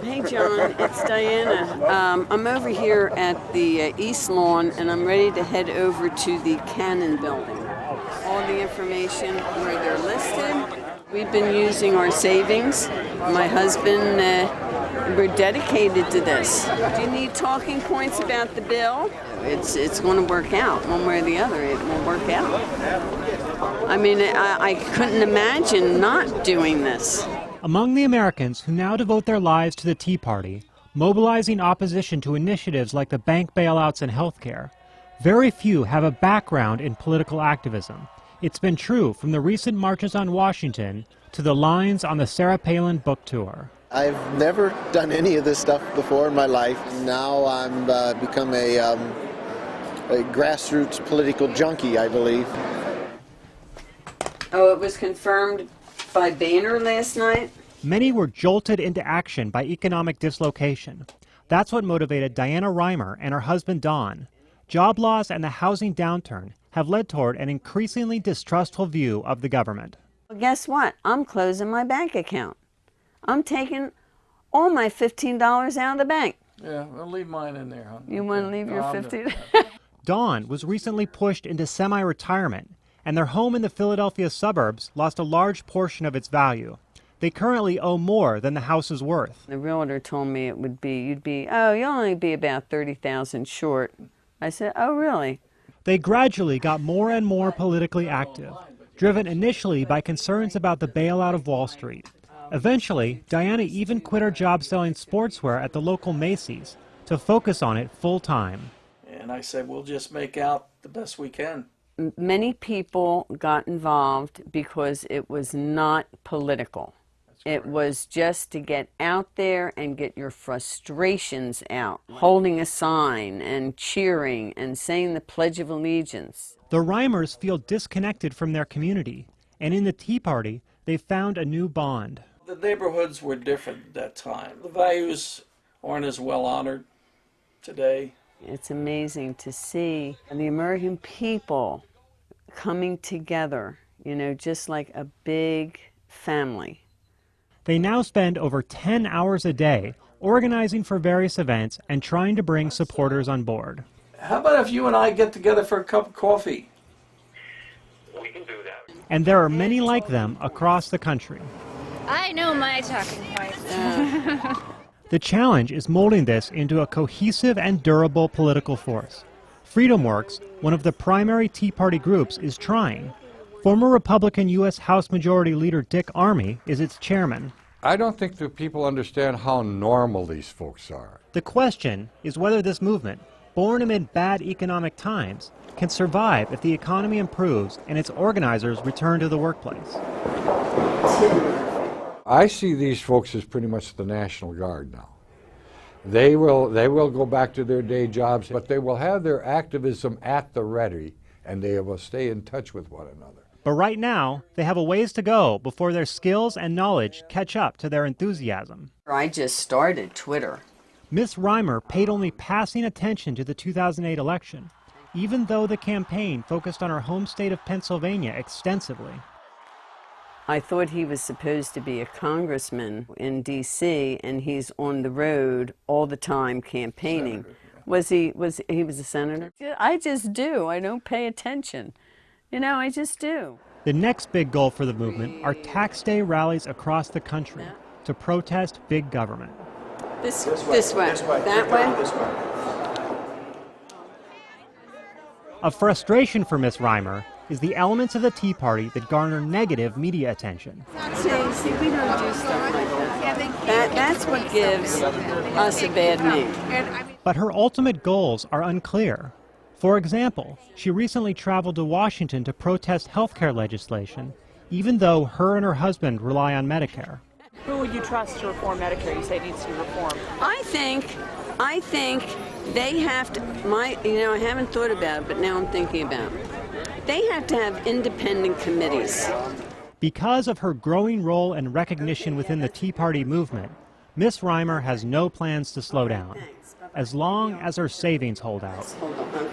Hey John, it's Diana. I'm over here at the East Lawn and I'm ready to head over to the Cannon Building. All the information where they're listed. We've been using our savings. My husband, we're dedicated to this. Do you need talking points about the bill? It's going to work out one way or the other. It will work out. I mean, I couldn't imagine not doing this. Among the Americans who now devote their lives to the Tea Party, mobilizing opposition to initiatives like the bank bailouts and health care, very few have a background in political activism. It's been true from the recent marches on Washington to the lines on the Sarah Palin book tour. I've never done any of this stuff before in my life. Now I'm become a grassroots political junkie, I believe. Oh, it was confirmed by Boehner last night? Many were jolted into action by economic dislocation. That's what motivated Diana Reimer and her husband Don. Job loss and the housing downturn have led toward an increasingly distrustful view of the government. Well, guess what? I'm closing my bank account. I'm taking all my $15 out of the bank. Yeah, I'll leave mine in there, huh? You want to leave your 15? Dawn was recently pushed into semi-retirement, and their home in the Philadelphia suburbs lost a large portion of its value. They currently owe more than the house is worth. The realtor told me it would be, you'll only be about $30,000 short. I said, oh, really? They gradually got more and more politically active, driven initially by concerns about the bailout of Wall Street. Eventually, Diana even quit her job selling sportswear at the local Macy's to focus on it full-time. And I said, we'll just make out the best we can. Many people got involved because it was not political. It was just to get out there and get your frustrations out, holding a sign and cheering and saying the Pledge of Allegiance. The Reimers feel disconnected from their community, and in the Tea Party, they found a new bond. The neighborhoods were different at that time. The values aren't as well honored today. It's amazing to see the American people coming together, just like a big family. They now spend over 10 hours a day organizing for various events and trying to bring supporters on board. How about if you and I get together for a cup of coffee? We can do that. And there are many like them across the country. I know my talking points. The challenge is molding this into a cohesive and durable political force. FreedomWorks, one of the primary Tea Party groups, is trying. Former Republican U.S. House Majority Leader Dick Armey is its chairman. I don't think that people understand how normal these folks are. The question is whether this movement, born amid bad economic times, can survive if the economy improves and its organizers return to the workplace. I see these folks as pretty much the National Guard now. They will go back to their day jobs, but they will have their activism at the ready, and they will stay in touch with one another. But right now, they have a ways to go before their skills and knowledge catch up to their enthusiasm. I just started Twitter. Ms. Reimer paid only passing attention to the 2008 election, even though the campaign focused on her home state of Pennsylvania extensively. I thought he was supposed to be a congressman in D.C., and he's on the road all the time campaigning. Senator. He was a senator? I just do. I don't pay attention. I just do. The next big goal for the movement are tax day rallies across the country to protest big government. This way. That way? A frustration for Ms. Reimer is the elements of the Tea Party that garner negative media attention. See, we don't do stuff like that. That's what gives us a bad name. But her ultimate goals are unclear. For example, she recently traveled to Washington to protest health care legislation, even though her and her husband rely on Medicare. Who would you trust to reform Medicare? You say it needs to be reformed. I think they have to, I haven't thought about it, but now I'm thinking about it. They have to have independent committees. Because of her growing role and recognition within the Tea Party movement, Ms. Reimer has no plans to slow down, as long as her savings hold out. Hold on.